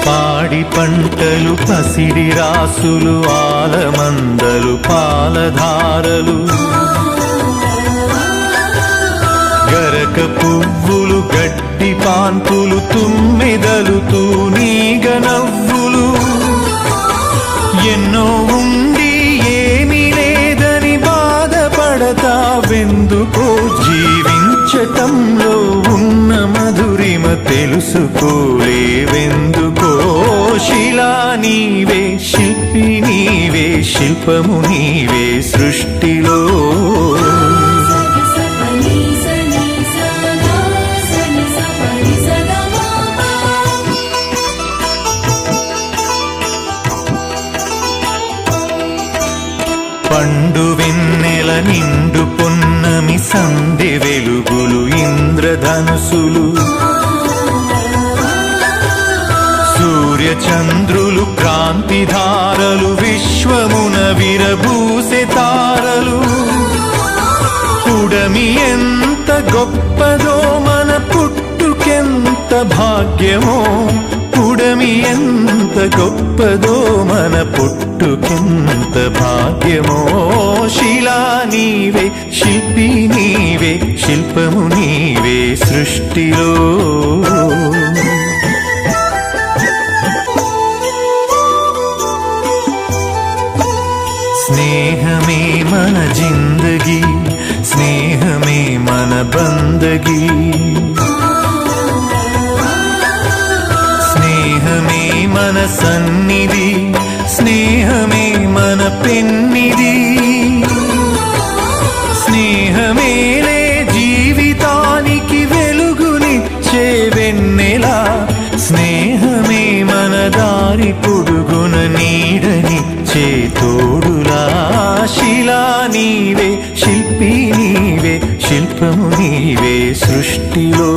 పాడి పంటలు పసిడి రాసులు ఆలమందలు పాలధారలు గరక పువ్వులు గడ్డి పాన్పులు తుమ్మెదలు తూనీగ నవ్వులు ఎన్నో ఉండి ఏమీ లేదని బాధపడతావెందుకో జీవించటంలో ఉన్న మధురిమ తెలుసుకోలేవెందుకో శిలా నీవే శిల్పి నీవే శిల్పము నీవే సృష్టిలో పండు వెన్నెల నిండు పొన్నమి సంధి వెలుగులు ఇంద్రధనుసులు సూర్య చంద్రులు క్రాంతిధారలు విశ్వమున విరబూసె తారలు పుడమి ఎంత గొప్పదో మన పుట్టుకెంత భాగ్యమో పుడమి ఎంత గొప్పదో మన పుట్టుకెంత భాగ్యమో శిలా నీవే శిల్పి నీవే శిల్పము నీవే సృష్టిలో స్నేహమే మన జిందగీ స్నేహమే మన బందగీ స్నేహమే మన సన్నిధి స్నేహమే మన పెన్నిధి స్నేహమేలే జీవితానికి వెలుగునిచ్చే వెన్నెలా స్నేహమే మన దారి పొడుగున నీడనిచ్చే తోడులా శిలా నీవే శిల్పి నీవే శిల్పము నీవే సృష్టిలో